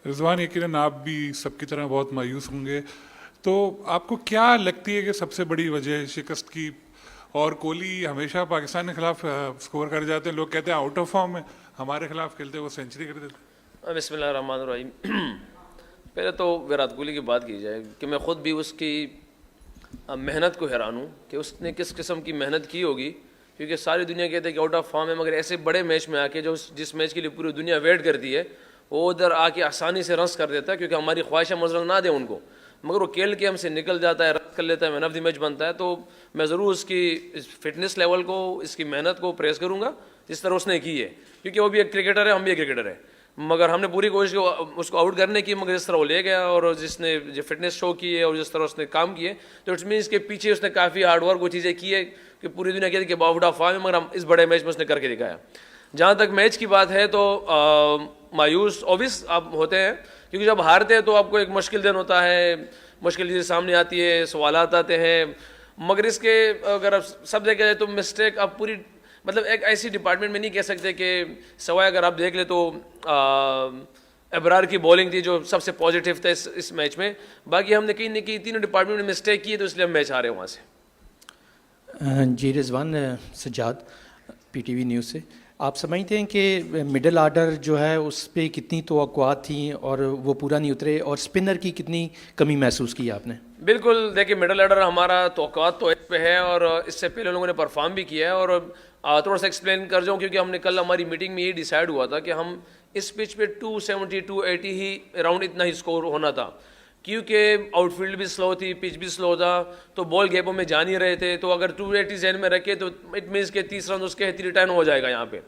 رضوان یقیناً آپ بھی سب کی طرح بہت مایوس ہوں گے، تو آپ کو کیا لگتی ہے کہ سب سے بڑی وجہ شکست کی؟ اور کوہلی ہمیشہ پاکستان کے خلاف سکور کر جاتے ہیں، لوگ کہتے ہیں آؤٹ آف فارم ہے، ہمارے خلاف کھیلتے وہ سینچری کر دیتے. بسم اللہ الرحمن الرحیم. پہلے تو ویرات کوہلی کی بات کی جائے کہ میں خود بھی اس کی محنت کو حیران ہوں کہ اس نے کس قسم کی محنت کی ہوگی، کیونکہ ساری دنیا کہتے ہیں کہ آؤٹ آف فارم ہے، مگر ایسے بڑے میچ میں آ کے جس میچ کے لیے پوری دنیا ویٹ کرتی ہے وہ ادھر آ کے آسانی سے رنس کر دیتا ہے، کیونکہ ہماری خواہشیں مزرل نہ دیں ان کو، مگر وہ کھیل کے ہم سے نکل جاتا ہے، رن کر لیتا ہے، مین آف دی میچ بنتا ہے. تو میں ضرور اس کی فٹنس لیول کو، اس کی محنت کو پریز کروں گا جس طرح اس نے کی ہے، کیونکہ وہ بھی ایک کرکٹر ہے، ہم بھی ایک کرکٹر ہیں، مگر ہم نے پوری کوشش اس کو آؤٹ کرنے کی، مگر جس طرح وہ لے گیا اور جس نے جو فٹنس شو کی ہے اور جس طرح اس نے کام کیے، تو اٹس مینس کے پیچھے اس نے کافی ہارڈ ورک وہ چیزیں کی ہے کہ پوری دنیا کہتی ہے کہ آؤٹ آف فارم ہے، مگر ہم اس بڑے میچ میں اس نے کر کے دکھایا. جہاں تک میچ کی بات ہے تو مایوس اوبیس آپ ہوتے ہیں، کیونکہ جب ہارتے ہیں تو آپ کو ایک مشکل دن ہوتا ہے، مشکل چیزیں سامنے آتی ہے، سوالات آتے ہیں، مگر اس کے اگر آپ سب دیکھا جائے تو مسٹیک آپ پوری مطلب ایک ایسی ڈپارٹمنٹ میں نہیں کہہ سکتے کہ سوائے اگر آپ دیکھ لیں تو ابرار کی بولنگ تھی جو سب سے پازیٹیو تھا اس میچ میں، باقی ہم نے کہیں نہ کہیں تینوں ڈپارٹمنٹ میں مسٹیک کی ہے، تو اس لیے ہم میچ ہارے وہاں سے. جی Rizwan, Sajjad P T V news سے. آپ سمجھتے ہیں کہ مڈل آرڈر جو ہے اس پہ کتنی توقعات تھیں اور وہ پورا نہیں اترے، اور اسپنر کی کتنی کمی محسوس کی آپ نے؟ بالکل، دیکھیں مڈل آرڈر ہمارا توقعات تو اس پہ ہے، اور اس سے پہلے لوگوں نے پرفارم بھی کیا ہے، اور تھوڑا سا ایکسپلین کر جاؤں کیونکہ ہم نے کل ہماری میٹنگ میں یہ ڈیسائیڈ ہوا تھا کہ ہم اس پچ پہ 270 280 ہی اراؤنڈ اتنا ہی سکور ہونا تھا، کیونکہ آؤٹ فیلڈ بھی سلو تھی، پچ بھی سلو تھا، تو بال گیپوں میں جا نہیں رہے تھے، تو اگر 280 ذہن میں رکھے تو اٹ مینس کہ 30 رن اس کے 3 ہو جائے گا یہاں پہ،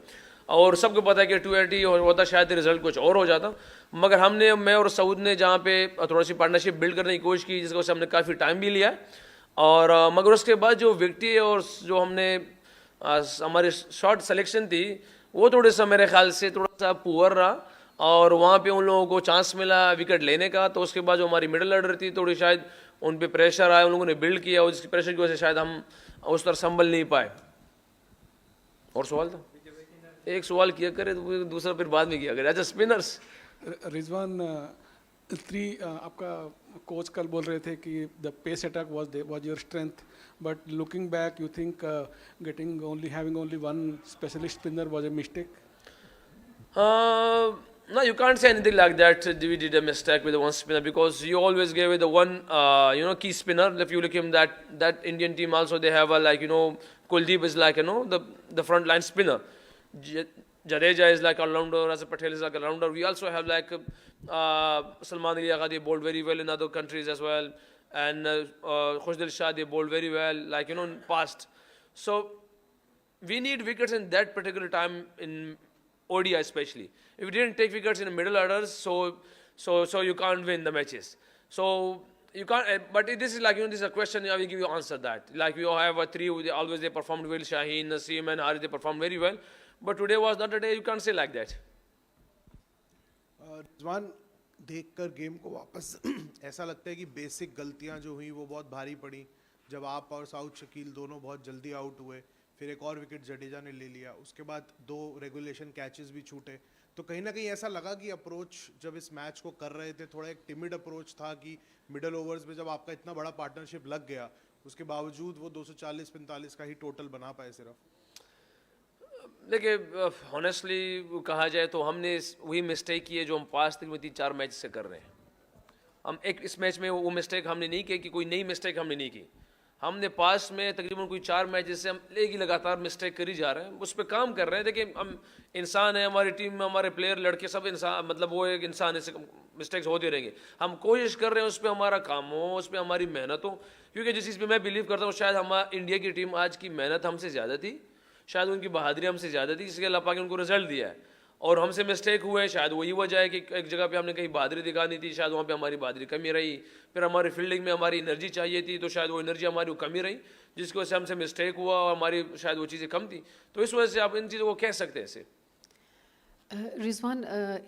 اور سب کو پتا ہے کہ 280 ہوتا شاید رزلٹ کچھ اور ہو جاتا، مگر ہم نے، میں اور سعود نے جہاں پہ تھوڑا سی پارٹنرشپ بلڈ کرنے کی کوشش کی، جس کو ہم نے کافی ٹائم بھی لیا، اور مگر اس کے بعد جو وکٹی اور جو ہم نے ہماری شارٹ سلیکشن تھی وہ تھوڑے سا میرے خیال سے تھوڑا سا پور رہا، اور وہاں پہ ان لوگوں کو چانس ملا وکٹ لینے کا، تو اس کے بعد جو ہماری مڈل آرڈر تھی تھوڑی شاید ان پہ پریشر آیا، ان لوگوں نے بلڈ کیا، اور اس پریشر کی وجہ سے شاید ہم اس طرح سنبھل نہیں پائے. اور سوال تھا ایک سوال کیا کرے تو دوسرا پھر بعد میں کیا کرے. اچھا اسپنرس. رضوان، آپ کا کوچ کل بول رہے تھے کہ the pace attack was your strength, but looking back you think getting having only one specialist spinner was a mistake? No, you can't say anything like that. We did a mistake with the one spinner, because you always gave it the one, key spinner. If you look him, that Indian team also they have Kuldeep is like the front line spinner. Jadeja is like all-rounder, Rasa Patel is like all-rounder. We also have like Salman Ali Agha, they bowled very well in other countries as well, and Khushdil Shah, they bowled very well, in past. So we need wickets in that particular time in ODI especially. If you didn't take wickets in the middle orders, so you can't win the matches. So you can't. But this is this is a question. I will give you answer that. Like we all have a three. They performed well. Shaheen, Naseem, and Harith, they performed very well. But today was not a day. You can't say like that. رضوان، دیکھ کر game کو واپس ایسا لگتا ہے کہ basic غلطیاں جو ہوئیں وہ بہت بھاری پڑیں، جب آپ اور سعود شکیل دونوں بہت جلدی آؤٹ ہوئے، پھر ایک اور وکٹ جڈیجا نے لے لیا، اس کے بعد 2 ریگولیشن کیچز بھی چھوٹے، تو کہیں نہ کہیں ایسا لگا کہ اپروچ جب اس میچ کو کر رہے تھے تھوڑا ایک ٹیمڈ اپروچ تھا، کہ مڈل اوورز میں جب آپ کا اتنا بڑا پارٹنرشپ لگ گیا اس کے باوجود وہ 240-45 کا ہی ٹوٹل بنا پائے صرف. دیکھیے ہانیسٹلی کہا جائے تو ہم نے وہی مسٹیک کی ہے جو ہم پاس 3-4 میچ سے کر رہے ہیں. ہم اس میچ میں وہ مسٹیک ہم نے نہیں کی کہ کوئی نئی مسٹیک ہم نے نہیں کی. ہم نے پاس میں تقریباً کوئی 4 میچ سے ہم لگاتار مسٹیک کری جا رہے ہیں، اس پہ کام کر رہے ہیں. دیکھیں ہم انسان ہیں، ہماری ٹیم میں ہمارے پلیئر لڑکے سب انسان، وہ ایک انسان ہے، مسٹیکس ہوتے رہیں گے. ہم کوشش کر رہے ہیں اس پہ ہمارا کام ہو، اس پہ ہماری محنت ہو، کیونکہ جس چیز پہ میں بلیو کرتا ہوں شاید ہمارا انڈیا کی ٹیم آج کی محنت ہم سے زیادہ تھی، شاید ان کی بہادری ہم سے زیادہ تھی، اس کے اللہ پاک نے ان کو رزلٹ دیا ہے، اور ہم سے مسٹیک ہوئے. شاید وہی وجہ ہے کہ ایک جگہ پہ ہم نے کہیں بہادری دکھانی تھی، شاید وہاں پہ ہماری بہادری کمی رہی. پھر ہماری فیلڈنگ میں ہماری انرجی چاہیے تھی، تو شاید وہ انرجی ہماری کمی رہی، جس کی وجہ سے ہم سے مسٹیک ہوا، اور ہماری شاید وہ چیزیں کم تھیں. تو اس وجہ سے آپ ان چیزوں کو کہہ سکتے ہیں ایسے. رضوان،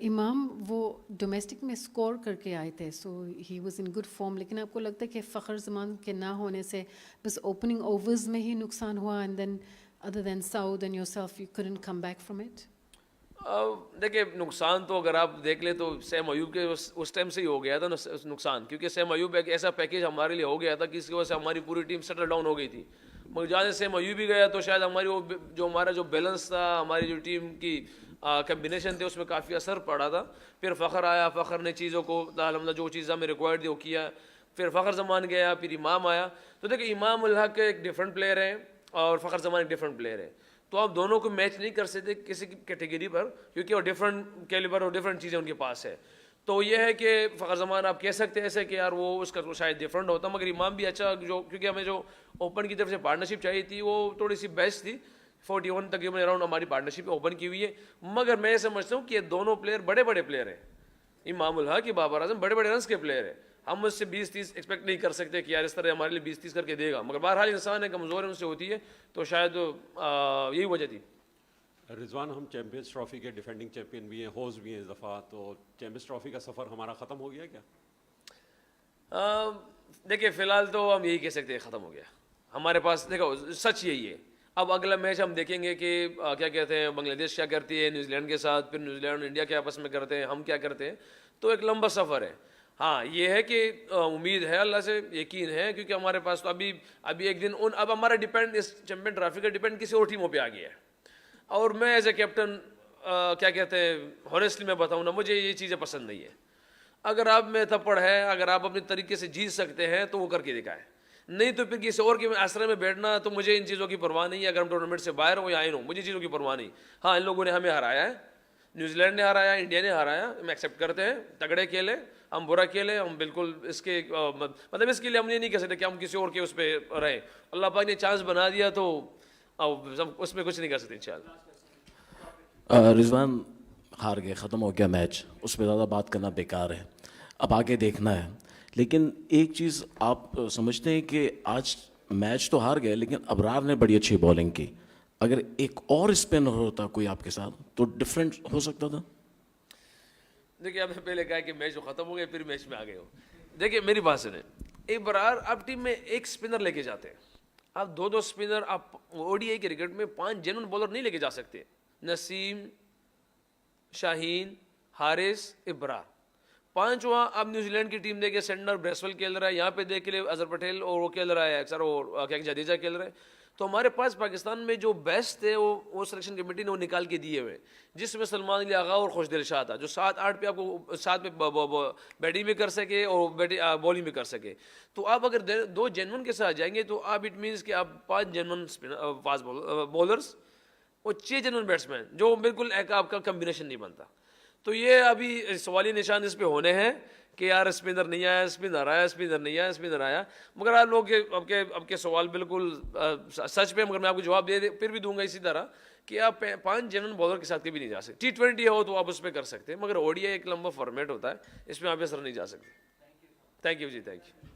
امام وہ ڈومیسٹک میں اسکور کر کے آئے تھے، so he was in good form, لیکن آپ کو لگتا ہے کہ فخر زمان کے نہ ہونے سے بس اوپننگ اوورز میں ہی نقصان ہوا، اینڈ دین ادر دین سعود and yourself you couldn't come back from it? دیکھیں نقصان تو اگر آپ دیکھ لیں تو سیم ایوب کے اس ٹائم سے ہی ہو گیا تھا نقصان, کیونکہ سیم ایوب ایک ایسا پیکیج ہمارے لیے ہو گیا تھا کہ اس کی وجہ سے ہماری پوری ٹیم سیٹل ڈاؤن ہو گئی تھی. مگر جہاں سے سیم ایوب بھی گیا تو شاید ہماری وہ جو ہمارا جو بیلنس تھا, ہماری جو ٹیم کی کمبینیشن تھے, اس میں کافی اثر پڑا تھا. پھر فخر آیا, فخر نے چیزوں کو الحمدللہ جو چیز ہمیں ریکوائرڈ تھی وہ کیا. پھر فخر زمان گیا, پھر امام آیا. تو دیکھیں امام الحق ایک ڈفرینٹ پلیئر ہے اور فخر زمان ایک ڈفرینٹ پلیئر ہے, تو آپ دونوں کو میچ نہیں کر سکتے کسی کی کیٹیگری پر, کیونکہ وہ ڈفرینٹ کیلیبر اور ڈفرینٹ چیزیں ان کے پاس ہے. تو یہ ہے کہ فخر زمان آپ کہہ سکتے ہیں ایسے کہ یار وہ اس کا شاید ڈفرینٹ ہوتا, مگر امام بھی اچھا, جو کیونکہ ہمیں جو اوپن کی طرف سے پارٹنرشپ چاہیے تھی وہ تھوڑی سی بیسٹ تھی. 41 تقریباً اراؤنڈ ہماری پارٹنرشپ اوپن کی ہوئی ہے. مگر میں یہ سمجھتا ہوں کہ یہ دونوں پلیئر بڑے بڑے پلیئر ہیں. امام الحق, بابر اعظم بڑے بڑے رنس کے پلیئر ہیں. ہم اس سے 20-30 ایکسپیکٹ نہیں کر سکتے کہ یار اس طرح ہمارے لیے 20-30 کر کے دے گا, مگر بہرحال انسان ہے, کمزور ہے, ان سے ہوتی ہے, تو شاید یہی وجہ تھی. رضوان, ہم چیمپئنز ٹرافی کے ڈیفینڈنگ چیمپئن بھی ہیں, ہوسٹ بھی ہیں اس دفعہ, تو چیمپئنز ٹرافی کا سفر ہمارا ختم ہو گیا کیا؟ دیکھیں فی الحال تو ہم یہی کہہ سکتے ہیں ختم ہو گیا ہمارے پاس. دیکھو سچ یہی ہے. اب اگلا میچ ہم دیکھیں گے کہ کیا کہتے ہیں بنگلہ دیش کیا کرتی ہے نیوزی لینڈ کے ساتھ, پھر نیوزی لینڈ انڈیا کے آپس میں کرتے ہیں, ہم کیا کرتے ہیں, تو ایک لمبا سفر ہے. ہاں یہ ہے کہ امید ہے, اللہ سے یقین ہے, کیونکہ ہمارے پاس تو ابھی ایک دن اب ہمارا ڈیپینڈ اس چیمپئن ٹرافی کا ڈیپینڈ کسی اور ٹیموں پہ آ گیا ہے. اور میں ایز اے کیپٹن کیا کہتے ہیں ہانیسٹلی میں بتاؤں نا, مجھے یہ چیزیں پسند نہیں ہے. اگر آپ میں تھپڑ ہے, اگر آپ اپنے طریقے سے جیت سکتے ہیں تو وہ کر کے دکھائیں, نہیں تو پھر کسی اور کے آسرے میں بیٹھنا, تو مجھے ان چیزوں کی پرواہ نہیں ہے. اگر ہم ٹورنامنٹ سے باہر ہوں یا آئے ہوں, مجھے چیزوں کی پرواہ نہیں. ہاں ان لوگوں نے ہمیں ہرایا ہے, نیوزی لینڈ نے ہرایا, انڈیا نے ہرایا, ہم ایکسیپٹ کرتے ہیں. تگڑے کھیلے, ہم برا کھیلے, ہم بالکل اس کے مطلب اس کے لیے ہم یہ نہیں کہہ سکتے کہ ہم کسی اور کے اس پہ رہیں. اللہ پاک نے چانس بنا دیا تو اس میں کچھ نہیں کر سکتے انشاءاللہ. رضوان, ہار گئے, ختم ہو گیا میچ, اس پہ زیادہ بات کرنا بیکار ہے, اب آگے دیکھنا ہے. لیکن ایک چیز آپ سمجھتے ہیں کہ آج میچ تو ہار گئے, لیکن ابرار نے بڑی اچھی بالنگ کی. اگر ایک اور اسپنر ہوتا کوئی آپ کے ساتھ تو ڈفرینٹ ہو سکتا تھا. دیکھیے آپ نے پہلے کہا کہ میچ ختم ہو گئے, پھر میچ میں آ گئے ہو. دیکھیے میری بات سنیں, ابرار آپ ٹیم میں ایک اسپنر لے کے جاتے ہیں, آپ دو اسپنر, آپ او ڈی آئی کرکٹ میں 5 جینون بالر نہیں لے کے جا سکتے. نسیم, شاہین, حارث, ابرار, 5. وہاں آپ نیوزی لینڈ کی ٹیم دیکھیں, سینڈر بریسول کھیل رہا ہے, یہاں پہ دیکھ لیں اظہر پٹیل اور وہ کھیل رہا ہے اکثر, اور کیا جڈیجہ کھیل رہا ہے. تو ہمارے پاس پاکستان میں جو بیسٹ تھے وہ سلیکشن کمیٹی نے وہ نکال کے دیے ہوئے, جس میں سلمان علی آغا اور خوش دل شاہ تھا, جو 7-8 پہ آپ کو 7 پہ بیٹنگ بھی کر سکے اور بالنگ بھی کر سکے. تو آپ اگر 2 جینون کے ساتھ جائیں گے تو آپ اٹ مینس کہ آپ 5 جینون فاسٹ بولرس اور 6 جینون بیٹسمین, جو بالکل ایک آپ کا کمبینیشن نہیں بنتا. تو یہ ابھی سوالی نشان اس پہ ہونے ہیں کہ یار اسپنر نہیں آیا, اسپنر آیا, اسپنر نہیں آیا, اسپنر آیا. مگر آپ لوگ اب کے سوال بالکل سچ پہ, مگر میں آپ کو جواب پھر بھی دوں گا اسی طرح کہ آپ 5 جنرل بالر کے ساتھ کبھی نہیں جا سکتے. T20 ہو تو آپ اس پہ کر سکتے ہیں, مگر اوڈی ایک لمبا فارمیٹ ہوتا ہے, اس میں آپ اثر نہیں جا سکتے. تھینک یو جی, تھینک یو.